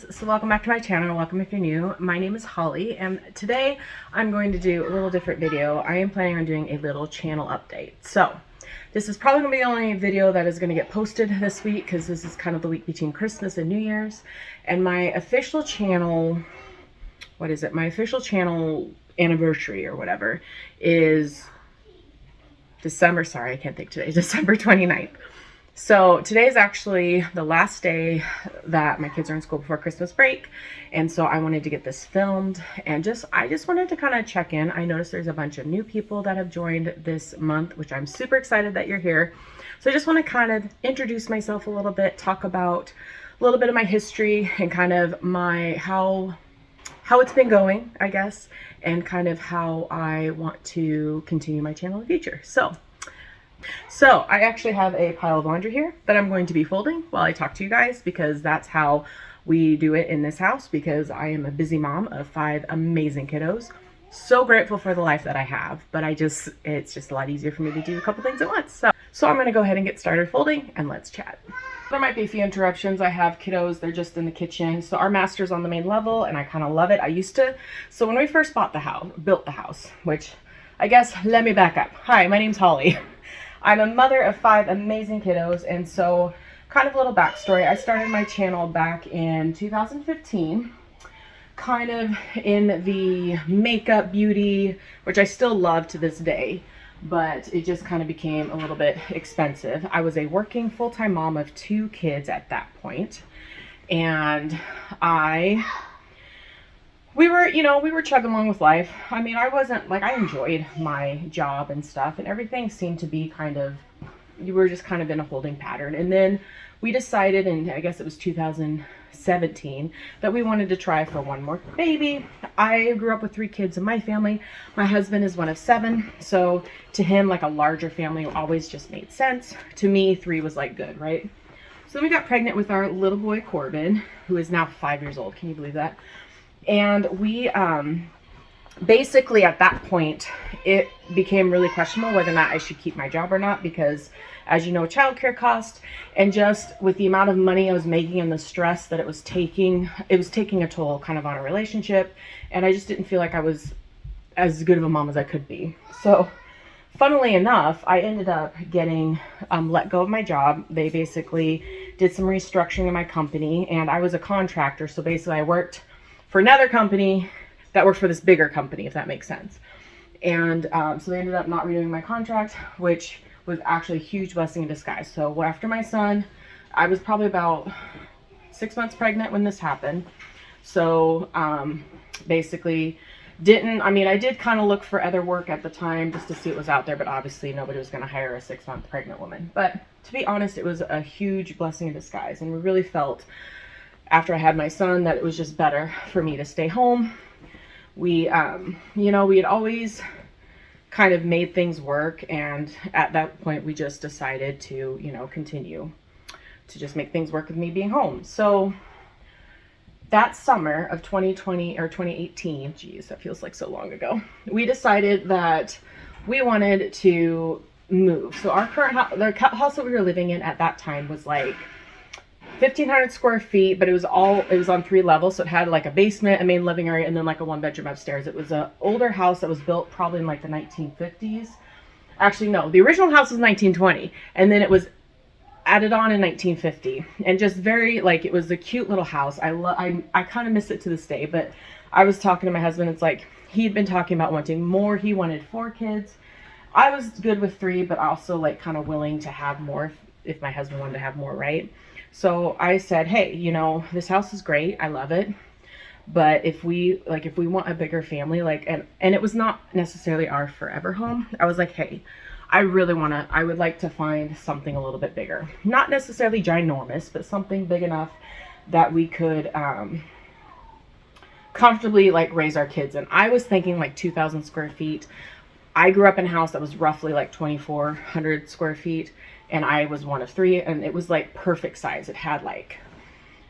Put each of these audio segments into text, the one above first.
friends, so welcome back to my channel. Welcome if you're new. My name is Holly, and today I'm going to do a little different video. I am planning on doing a little channel update. So this is probably going to be the only video that is going to get posted this week, because this is kind of the week between Christmas and New Year's. And my official channel, what is it? My official channel anniversary or whatever is December 29th. So today is actually the last day that my kids are in school before Christmas break. And so I wanted to get this filmed and I just wanted to kind of check in. I noticed there's a bunch of new people that have joined this month, which I'm super excited that you're here. So I just want to kind of introduce myself a little bit, talk about a little bit of my history and kind of how it's been going, I guess, and kind of how I want to continue my channel in the future. So I actually have a pile of laundry here that I'm going to be folding while I talk to you guys, because that's how we do it in this house, because I am a busy mom of 5 amazing kiddos. So grateful for the life that I have, but it's just a lot easier for me to do a couple things at once. So I'm going to go ahead and get started folding, and let's chat. There might be a few interruptions. I have kiddos, they're just in the kitchen. So our master's on the main level and I kind of love it. So when we first built the house, which I guess, let me back up. Hi, my name's Holly. I'm a mother of 5 amazing kiddos, and so kind of a little backstory. I started my channel back in 2015, kind of in the makeup, beauty, which I still love to this day, but it just kind of became a little bit expensive. I was a working full-time mom of 2 kids at that point, and we were chugging along with life. I mean, I enjoyed my job and stuff, and everything seemed to be you were just kind of in a holding pattern. And then we decided, and I guess it was 2017, that we wanted to try for one more baby. I grew up with 3 kids in my family. My husband is one of 7. So to him, like, a larger family always just made sense. To me, 3 was like good, right? So then we got pregnant with our little boy, Corbin, who is now 5 years old. Can you believe that? And we basically at that point it became really questionable whether or not I should keep my job or not, because as you know, childcare costs, and just with the amount of money I was making and the stress that it was taking a toll kind of on a relationship, and I just didn't feel like I was as good of a mom as I could be. So funnily enough, I ended up getting let go of my job. They basically did some restructuring in my company, and I was a contractor, so basically I worked for another company that worked for this bigger company, if that makes sense. And so they ended up not renewing my contract, which was actually a huge blessing in disguise. So after my son, I was probably about 6 months pregnant when this happened. So basically I did kind of look for other work at the time just to see what was out there, but obviously nobody was going to hire a 6-month pregnant woman. But to be honest, it was a huge blessing in disguise, and we really felt after I had my son that it was just better for me to stay home. We had always kind of made things work, and at that point we just decided to, continue to just make things work with me being home. So that summer of 2020 or 2018, geez, that feels like so long ago, we decided that we wanted to move. So our current house, the house that we were living in at that time was like 1,500 square feet, but it was on 3 levels. So it had like a basement, a main living area, and then like a 1-bedroom upstairs. It was an older house that was built probably in like the 1950s. Actually, no, the original house was 1920, and then it was added on in 1950, and just very, like, it was a cute little house. I kind of miss it to this day, but I was talking to my husband. It's like he'd been talking about wanting more. He wanted 4 kids. I was good with 3, but also like kind of willing to have more if my husband wanted to have more, right? So I said, hey, this house is great. I love it. But if we want a bigger family, and it was not necessarily our forever home. I was like, hey, I would like to find something a little bit bigger. Not necessarily ginormous, but something big enough that we could comfortably like raise our kids in. I was thinking like 2,000 square feet. I grew up in a house that was roughly like 2,400 square feet. And I was one of 3, and it was like perfect size. It had like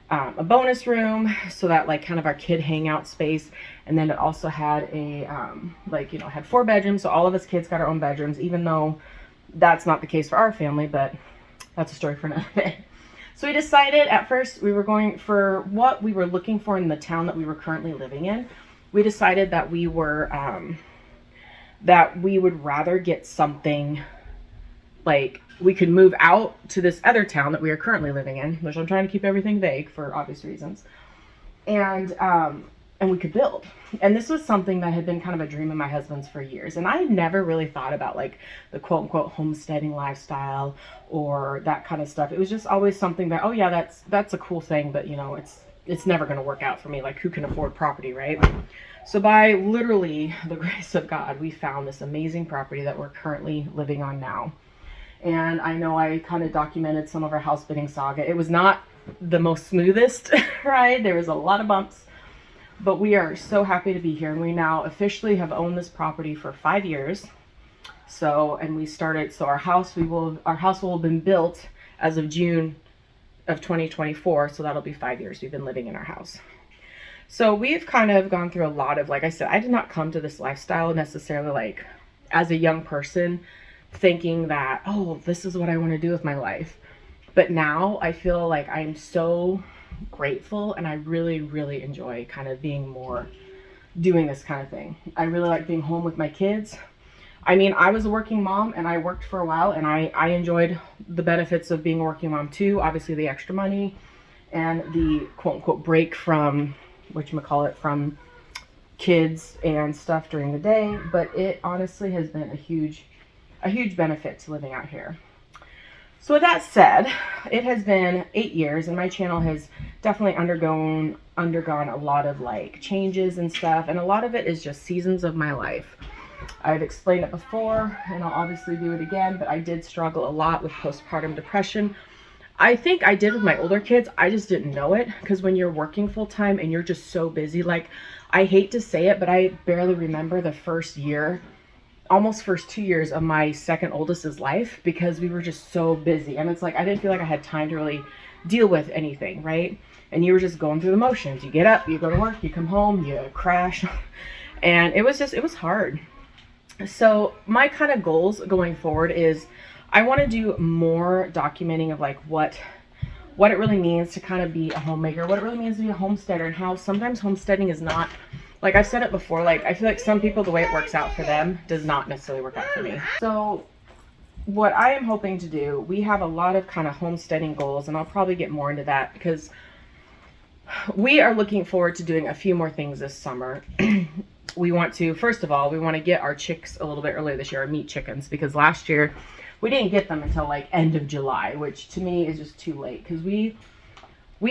a bonus room, so that like kind of our kid hangout space. And then it also had had 4 bedrooms. So all of us kids got our own bedrooms, even though that's not the case for our family, but that's a story for another day. So we decided at first we were going for what we were looking for in the town that we were currently living in. We decided that we would rather get something like we could move out to this other town that we are currently living in, which I'm trying to keep everything vague for obvious reasons. And we could build. And this was something that had been kind of a dream of my husband's for years. And I had never really thought about like the quote unquote homesteading lifestyle or that kind of stuff. It was just always something that, oh yeah, that's a cool thing, but you know, it's never going to work out for me. Like, who can afford property, right? So by literally the grace of God, we found this amazing property that we're currently living on now. And I know I kind of documented some of our house bidding saga. It was not the most smoothest ride. There was a lot of bumps. But we are so happy to be here, and we now officially have owned this property for 5 years. So our house will have been built as of June of 2024. So that'll be 5 years we've been living in our house. So we've kind of gone through a lot of, like I said, I did not come to this lifestyle necessarily like as a young person thinking that, oh, this is what I want to do with my life. But now I feel like I'm so grateful, and I really, really enjoy kind of doing this kind of thing. I really like being home with my kids. I mean, I was a working mom and I worked for a while, and I enjoyed the benefits of being a working mom too. Obviously the extra money and the quote unquote break from from kids and stuff during the day. But it honestly has been a huge benefit to living out here. So with that said, it has been 8 years, and my channel has definitely undergone a lot of like changes and stuff, and a lot of it is just seasons of my life. I've explained it before, and I'll obviously do it again, but I did struggle a lot with postpartum depression. I think I did with my older kids. I just didn't know it, because when you're working full time and you're just so busy, like, I hate to say it, but I barely remember the first 2 years of my second oldest's life, because we were just so busy. And it's like, I didn't feel like I had time to really deal with anything, right? And you were just going through the motions. You get up, you go to work, you come home, you crash. And it was hard. So my kind of goals going forward is I want to do more documenting of like what it really means to kind of be a homemaker, what it really means to be a homesteader, and how sometimes homesteading is not, like I've said it before, like I feel like some people, the way it works out for them does not necessarily work out for me. So what I am hoping to do, we have a lot of kind of homesteading goals, and I'll probably get more into that because we are looking forward to doing a few more things this summer. We want to, first of all, we want to get our chicks a little bit earlier this year, our meat chickens, because last year we didn't get them until like end of July, which to me is just too late, because we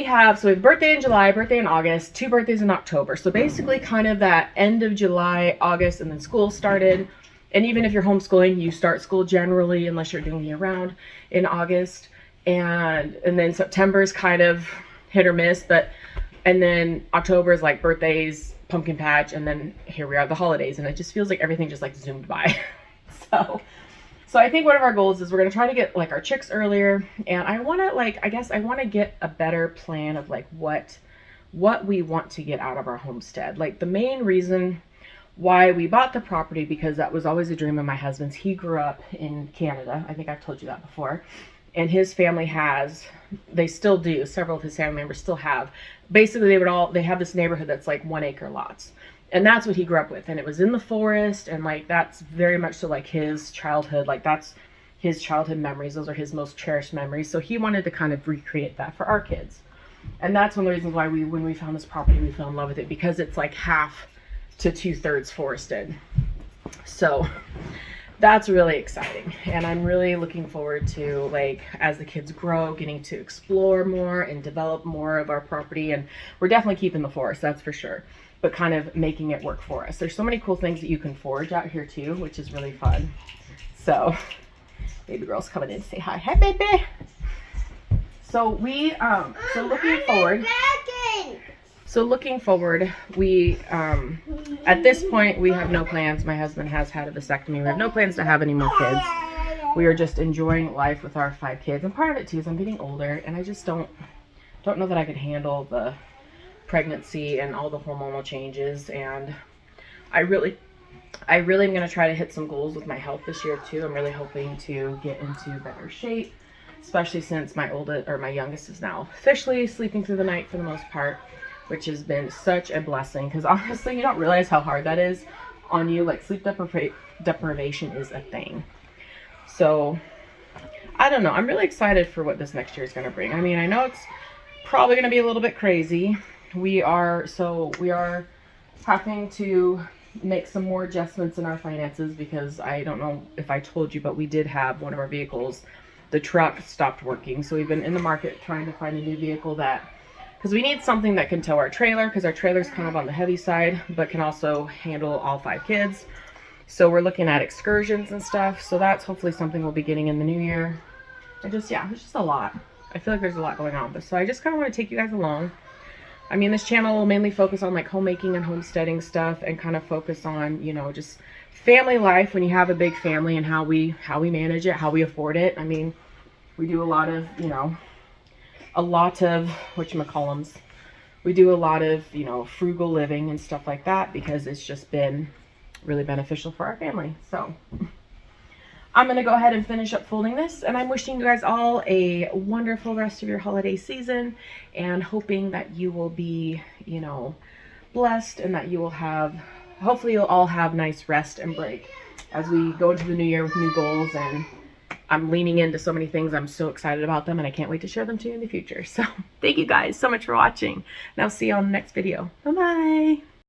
have birthday in July, birthday in August, 2 birthdays in October. So basically kind of that end of July, August, and then school started. And even if you're homeschooling, you start school generally, unless you're doing year round, in August. And then September is kind of hit or miss, and then October is like birthdays, pumpkin patch, and then here we are, the holidays. And it just feels like everything just like zoomed by. So I think one of our goals is we're going to try to get like our chicks earlier, and I want to get a better plan of like what we want to get out of our homestead. Like the main reason why we bought the property, because that was always a dream of my husband's. He grew up in Canada. I think I've told you that before. And his family they still do, several of his family members still have. Basically they have this neighborhood that's like 1 acre lots. And that's what he grew up with. And it was in the forest, and like that's very much so like his childhood, like that's his childhood memories. Those are his most cherished memories. So he wanted to kind of recreate that for our kids. And that's one of the reasons why when we found this property, we fell in love with it, because it's like 1/2 to 2/3 forested. So that's really exciting. And I'm really looking forward to, like, as the kids grow, getting to explore more and develop more of our property. And we're definitely keeping the forest, that's for sure, but kind of making it work for us. There's so many cool things that you can forage out here too, which is really fun. So baby girl's coming in to say hi. Hi, baby. So looking forward, we at this point we have no plans. My husband has had a vasectomy. We have no plans to have any more kids. We are just enjoying life with our 5 kids. And part of it too is I'm getting older, and I just don't know that I could handle the pregnancy and all the hormonal changes. And I really am going to try to hit some goals with my health this year too. I'm really hoping to get into better shape especially since my youngest is now officially sleeping through the night for the most part, which has been such a blessing, because honestly, you don't realize how hard that is on you. Like, sleep deprivation is a thing. So I don't know. I'm really excited for what this next year is going to bring. I mean, I know it's probably going to be a little bit crazy. We are having to make some more adjustments in our finances, because I don't know if I told you, but we did have one of our vehicles, the truck, stopped working. So we've been in the market trying to find a new vehicle, because we need something that can tow our trailer, because our trailer's kind of on the heavy side, but can also handle all 5 kids. So we're looking at excursions and stuff. So that's hopefully something we'll be getting in the new year. And just, yeah, there's just a lot. I feel like there's a lot going on. But so I just kind of want to take you guys along. I mean, this channel will mainly focus on like homemaking and homesteading stuff, and kind of focus on, you know, just family life when you have a big family, and how we manage it, how we afford it. I mean, we do a lot of, you know, whatchamacallums. We do a lot of, you know, frugal living and stuff like that, because it's just been really beneficial for our family. So I'm going to go ahead and finish up folding this, and I'm wishing you guys all a wonderful rest of your holiday season, and hoping that you will be, you know, blessed, and that you will have, hopefully you'll all have nice rest and break as we go into the new year with new goals. And I'm leaning into so many things. I'm so excited about them, and I can't wait to share them to you in the future. So thank you guys so much for watching, and I'll see you on the next video. Bye-bye.